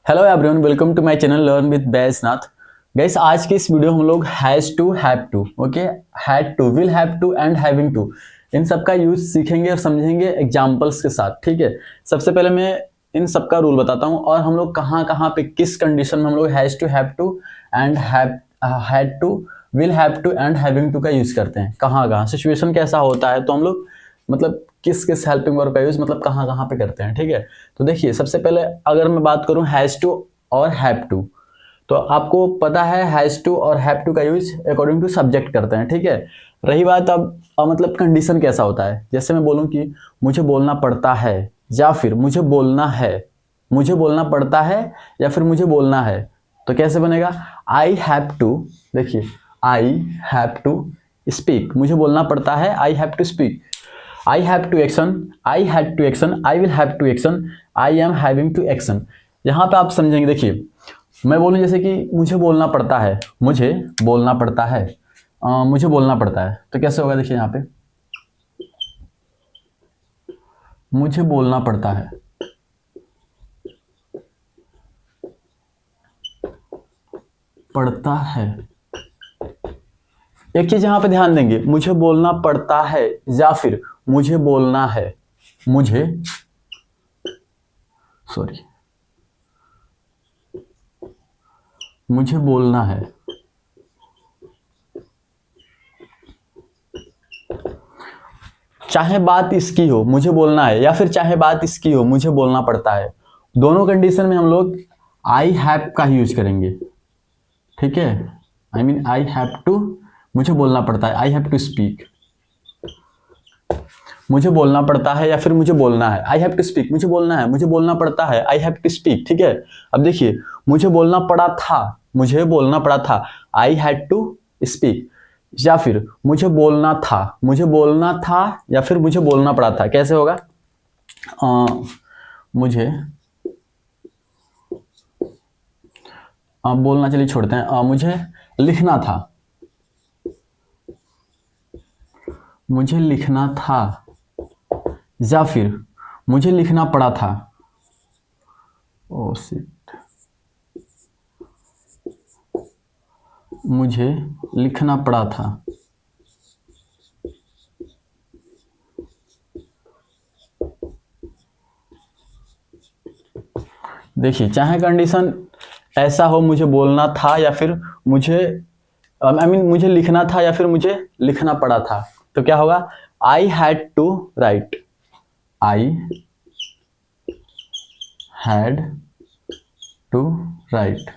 Hello everyone, welcome to my channel learn with Baijnath. Guys, आज के इस वीडियो हम लोग has to, have to, okay, had to, will have to and having to, इन सब का यूज सीखेंगे और समझेंगे एग्जांपल्स के साथ। ठीक है, सबसे पहले मैं इन सब का रूल बताता हूँ और हम लोग कहाँ कहाँ पे किस कंडीशन में हम लोग has to, have to and had to, will have to and having to का यूज करते हैं। कहाँ कहाँ सिचुएशन कैसा होता है तो हम लोग मतलब किस किस हेल्पिंग वर्ब का यूज मतलब कहाँ कहाँ पे करते हैं। ठीक है, तो देखिए सबसे पहले अगर मैं बात करूं हैज टू और हैव टू, तो आपको पता है हैज टू और हैव टू का यूज अकॉर्डिंग टू सब्जेक्ट करते हैं। ठीक है, रही बात अब मतलब कंडीशन कैसा होता है, जैसे मैं बोलूं कि मुझे बोलना पड़ता है या फिर मुझे बोलना है, मुझे बोलना पड़ता है या फिर मुझे बोलना है, तो कैसे बनेगा? आई हैव टू, देखिए आई हैव टू स्पीक, मुझे बोलना पड़ता है, I have to speak. I have to action, I had to action, I will have to action, I am having to action। यहाँ पे आप समझेंगे, देखिए मैं बोलूँ जैसे कि मुझे बोलना पड़ता है, मुझे बोलना पड़ता है, मुझे बोलना पड़ता है, तो कैसे होगा? देखिए यहाँ पे मुझे बोलना पड़ता है, पड़ता है। एक चीज यहाँ पे ध्यान देंगे, मुझे बोलना पड़ता है या फिर मुझे बोलना है, मुझे सॉरी मुझे बोलना है। चाहे बात इसकी हो मुझे बोलना है या फिर चाहे बात इसकी हो मुझे बोलना पड़ता है, दोनों कंडीशन में हम लोग आई हैव का ही यूज करेंगे। ठीक है, I mean I have to, मुझे बोलना पड़ता है, आई हैव टू स्पीक, मुझे बोलना पड़ता है या फिर मुझे बोलना है, आई हैव टू स्पीक, मुझे बोलना है, मुझे बोलना पड़ता है, आई हैव टू स्पीक। ठीक है, अब देखिए मुझे बोलना पड़ा था, मुझे बोलना पड़ा था, आई हैड टू स्पीक, या फिर मुझे बोलना था, मुझे बोलना था या फिर मुझे बोलना पड़ा था, कैसे होगा? मुझे बोलना चलिए छोड़ते हैं, मुझे लिखना था, मुझे लिखना था या फिर मुझे लिखना पड़ा था। ओ शिट, मुझे लिखना पड़ा था। देखिए चाहे कंडीशन ऐसा हो, मुझे बोलना था या फिर मुझे मुझे लिखना था या फिर मुझे लिखना पड़ा था, तो क्या होगा? I had to write, I had to write,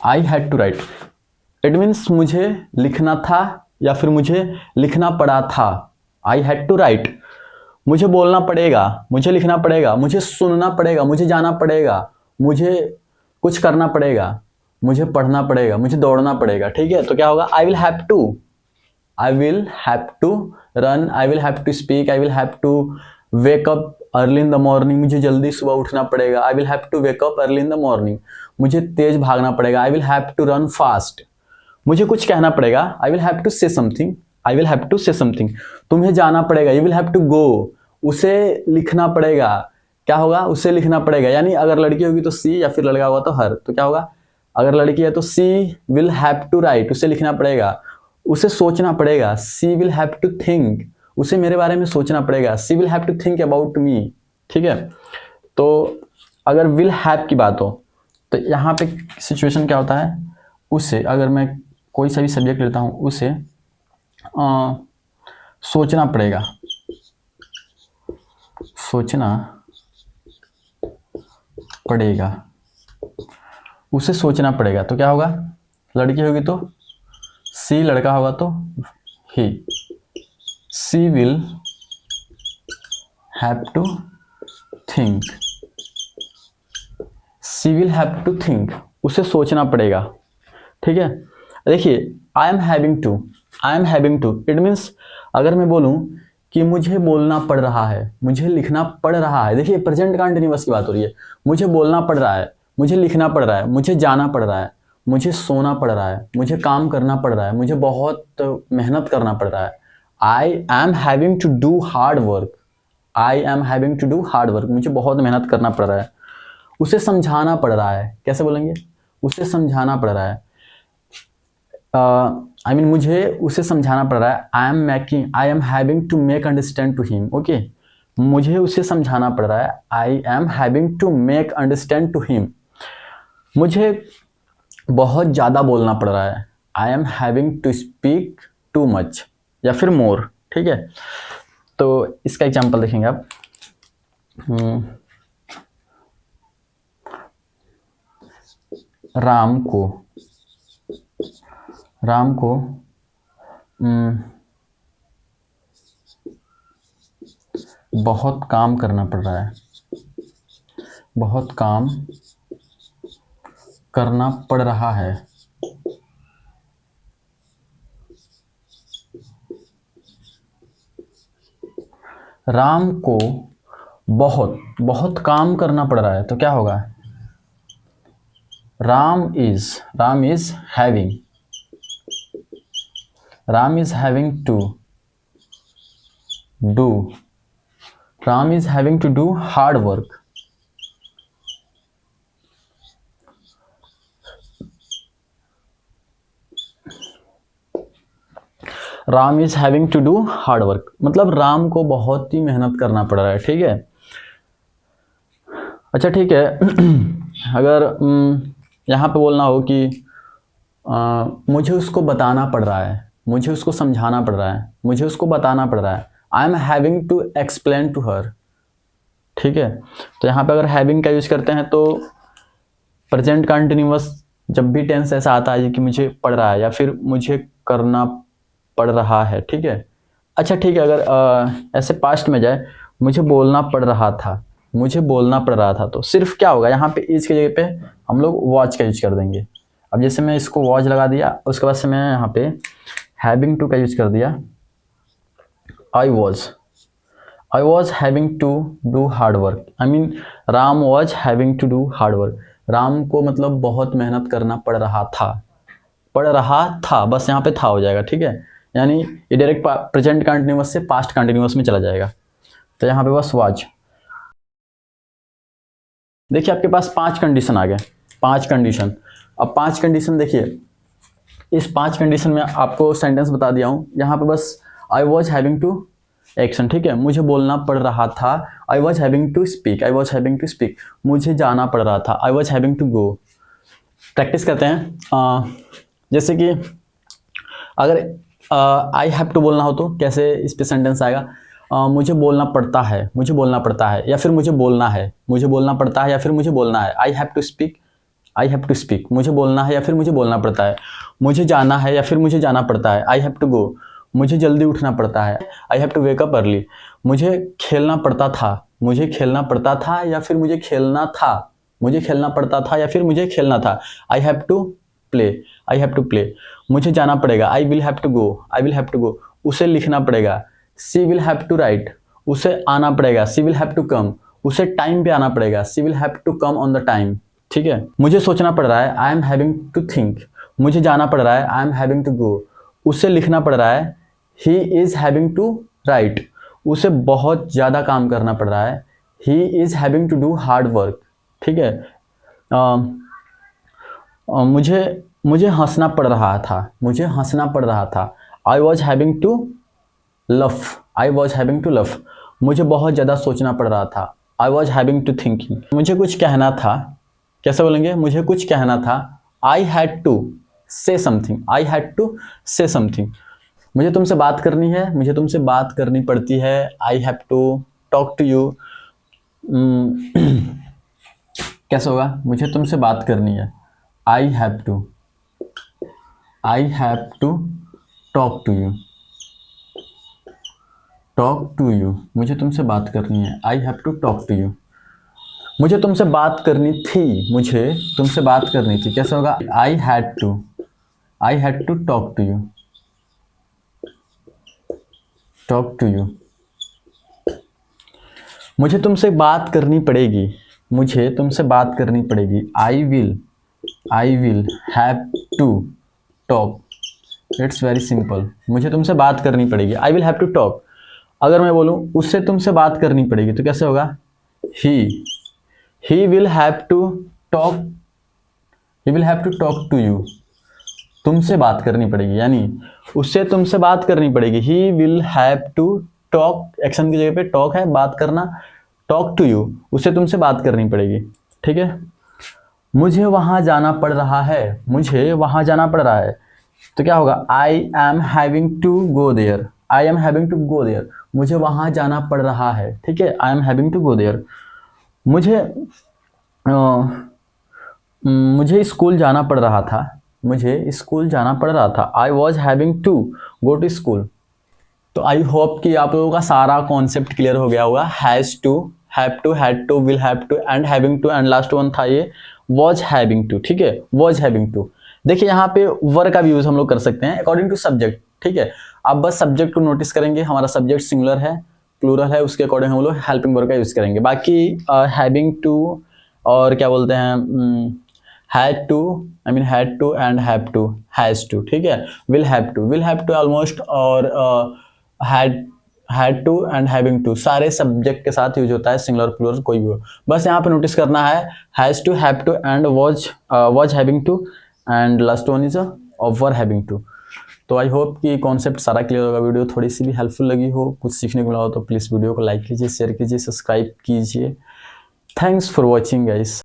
I had to write, it means मुझे लिखना था या फिर मुझे लिखना पड़ा था। आई हैड टू राइट, मुझे बोलना पड़ेगा, मुझे लिखना पड़ेगा, मुझे सुनना पड़ेगा, मुझे जाना पड़ेगा, मुझे कुछ करना पड़ेगा, मुझे पढ़ना पड़ेगा, मुझे दौड़ना पड़ेगा। ठीक है, तो क्या होगा? I will have to, I will have to run, I will have to speak, I will have to wake up early in the morning, मुझे जल्दी सुबह उठना पड़ेगा, I will have to wake up early in the morning, मुझे तेज भागना पड़ेगा, I will have to run fast, मुझे कुछ कहना पड़ेगा, I will have to say something, I will have to say something, तुम्हें जाना पड़ेगा, you will have to go, उसे लिखना पड़ेगा, क्या होगा? उसे लिखना पड़ेगा, यानी अगर लड़की होगी तो सी या फिर लड़का होगा तो हर, तो क्या होगा? अगर लड़की है तो she will have to write, उसे लिखना पड़ेगा, उसे सोचना पड़ेगा, she will have to think, उसे मेरे बारे में सोचना पड़ेगा, she will have to think about me. ठीक है, तो अगर विल हैव की बात हो तो यहाँ पे सिचुएशन क्या होता है? उसे, अगर मैं कोई सा भी सब्जेक्ट लेता हूँ, उसे सोचना पड़ेगा, सोचना पड़ेगा, उसे सोचना पड़ेगा, तो क्या होगा? लड़की होगी तो सी, लड़का होगा तो he, she will have to think, she will have to think, उसे सोचना पड़ेगा। ठीक है, देखिए I am having to, I am having to, it means अगर मैं बोलूं कि मुझे बोलना पड़ रहा है, मुझे लिखना पड़ रहा है, देखिए प्रेजेंट कंटिन्यूअस की बात हो रही है, मुझे बोलना पड़ रहा है, मुझे लिखना पड़ रहा है, मुझे जाना पड़ रहा है, मुझे सोना पड़ रहा है, मुझे काम करना पड़ रहा है, मुझे बहुत मेहनत करना पड़ रहा है, I am having to do hard work, I am having to do hard work, मुझे बहुत मेहनत करना पड़ रहा है। उसे समझाना पड़ रहा है, कैसे बोलेंगे, उसे समझाना पड़ रहा है। आई मीन मुझे उसे समझाना पड़ रहा है। I am having to make understand to him. Okay, मुझे उसे समझाना पड़ रहा है। I am having to make understand to him. मुझे बहुत ज़्यादा बोलना पड़ रहा है। I am having to speak too much या फिर मोर। ठीक है, तो इसका एग्जाम्पल देखेंगे आप। राम को बहुत काम करना पड़ रहा है, बहुत काम करना पड़ रहा है। राम को बहुत काम करना पड़ रहा है, तो क्या होगा, Ram is having to do hard work. Ram is having to do hard work, मतलब राम को बहुत ही मेहनत करना पड़ रहा है। ठीक है, अच्छा ठीक है। अगर यहाँ पे बोलना हो कि मुझे उसको बताना पड़ रहा है, मुझे उसको समझाना पड़ रहा है, मुझे उसको बताना पड़ रहा है। I am having to explain to her. ठीक है, तो यहाँ पे अगर हैविंग का यूज करते हैं तो प्रेजेंट कंटिन्यूअस जब भी टेंस ऐसा आता है कि मुझे पढ़ रहा है या फिर मुझे करना पड़ रहा है। ठीक है, अच्छा ठीक है, अगर ऐसे पास्ट में जाए, मुझे बोलना पड़ रहा था, मुझे बोलना पड़ रहा था, तो सिर्फ क्या होगा, यहाँ पे इज की जगह पे हम लोग वॉच का यूज कर देंगे। अब जैसे मैं इसको वॉच लगा दिया, उसके बाद से मैं यहाँ पे हैविंग टू का यूज कर दिया। I was having to do hard work. I mean Ram was having to do hard work. Ram को मतलब बहुत मेहनत करना पड़ रहा था, बस यहाँ पे था हो जाएगा। ठीक है, यानी ये डायरेक्ट प्रेजेंट कंटिन्यूअस से पास्ट कंटिन्यूअस में चला जाएगा, तो यहाँ पे बस वॉज। देखिए आपके पास 5 कंडीशन आ गए, 5 कंडीशन। अब 5 कंडीशन देखिए, इस 5 कंडीशन में आपको सेंटेंस बता दिया हूँ। यहाँ पे बस I was having to action. ठीक है, मुझे बोलना पड़ रहा था। I was having to speak, मुझे जाना पड़ रहा था। I was having to go. Practice करते हैं। जैसे कि अगर आई हैव टू बोलना हो तो कैसे इस पे सेंटेंस आएगा, मुझे बोलना पड़ता है, या फिर मुझे बोलना है, मुझे बोलना पड़ता है या फिर मुझे बोलना है। आई हैव टू स्पीक, मुझे बोलना है या फिर मुझे बोलना पड़ता है। मुझे जाना है या फिर मुझे जाना पड़ता है। आई हैव टू गो, मुझे जल्दी उठना पड़ता है। I have to wake up early, मुझे खेलना पड़ता था, या फिर मुझे खेलना था। आई हैव टू प्ले, मुझे जाना पड़ेगा। I will have to go, उसे लिखना पड़ेगा। She will have to write, उसे आना पड़ेगा। She will have to come, उसे टाइम पे आना पड़ेगा। She will have to come on the time. ठीक है, मुझे सोचना पड़ रहा है। I am having to think, मुझे जाना पड़ रहा है। I am having to go, उसे लिखना पड़ रहा है। He is having to write, उसे बहुत ज़्यादा काम करना पड़ रहा है। He is having to do hard work. ठीक है, मुझे हंसना पड़ रहा था। I was having to laugh, मुझे बहुत ज़्यादा सोचना पड़ रहा था। I was having to thinking, मुझे कुछ कहना था। कैसे बोलेंगे, मुझे कुछ कहना था। I had to say something, मुझे तुमसे बात करनी है, मुझे तुमसे बात करनी पड़ती है। I have to talk to you. कैसे होगा, मुझे तुमसे बात करनी है। I have to talk to you, मुझे तुमसे बात करनी है। I have to talk to you. मुझे तुमसे बात करनी थी। कैसे होगा, I had to talk to you. मुझे तुमसे बात करनी पड़ेगी। I will have to talk. It's very simple, मुझे तुमसे बात करनी पड़ेगी। I will have to talk. अगर मैं बोलूँ उससे तुमसे बात करनी पड़ेगी तो कैसे होगा, he will have to talk, he will have to talk to you. तुमसे बात करनी पड़ेगी, यानी उससे तुमसे बात करनी पड़ेगी। He will have to talk, action की जगह पे टॉक है, बात करना, टॉक टू यू, उससे तुमसे बात करनी पड़ेगी। ठीक है, मुझे वहां जाना पड़ रहा है, मुझे वहां जाना पड़ रहा है तो क्या होगा, I am having to go there, I am having to go there, मुझे वहां जाना पड़ रहा है। ठीक है, I am having to go there. मुझे स्कूल जाना पड़ रहा था, मुझे स्कूल जाना पड़ रहा था। I was having to go to school. तो आई होप कि आप लोगों का सारा कॉन्सेप्ट क्लियर हो गया होगा। Has to, have to, had to, will have to and having to, and last one था ये वॉज हैविंग टू। ठीक है, वॉज हैविंग टू। देखिए यहाँ पे वर्ब का भी यूज हम लोग कर सकते हैं अकॉर्डिंग टू सब्जेक्ट। ठीक है, आप बस सब्जेक्ट को नोटिस करेंगे, हमारा सब्जेक्ट सिंगुलर है, प्लूरल है, उसके अकॉर्डिंग हम लोग हेल्पिंग वर्ब का यूज करेंगे। बाकी हैविंग टू और क्या बोलते हैं, had to, I mean had to and have to, has to. ठीक है, विल हैव टू ऑलमोस्ट, और had to and having to सारे सब्जेक्ट के साथ यूज होता है, सिंगुलर प्लूरल कोई भी हो। बस यहाँ पे नोटिस करना है has to, have to and was having to, and last one is were having to. तो आई होप कि कॉन्सेप्ट सारा क्लियर होगा। वीडियो थोड़ी सी भी हेल्पफुल लगी हो, कुछ सीखने को मिला हो तो प्लीज़ वीडियो को लाइक कीजिए, शेयर कीजिए, सब्सक्राइब कीजिए। Thanks for watching guys.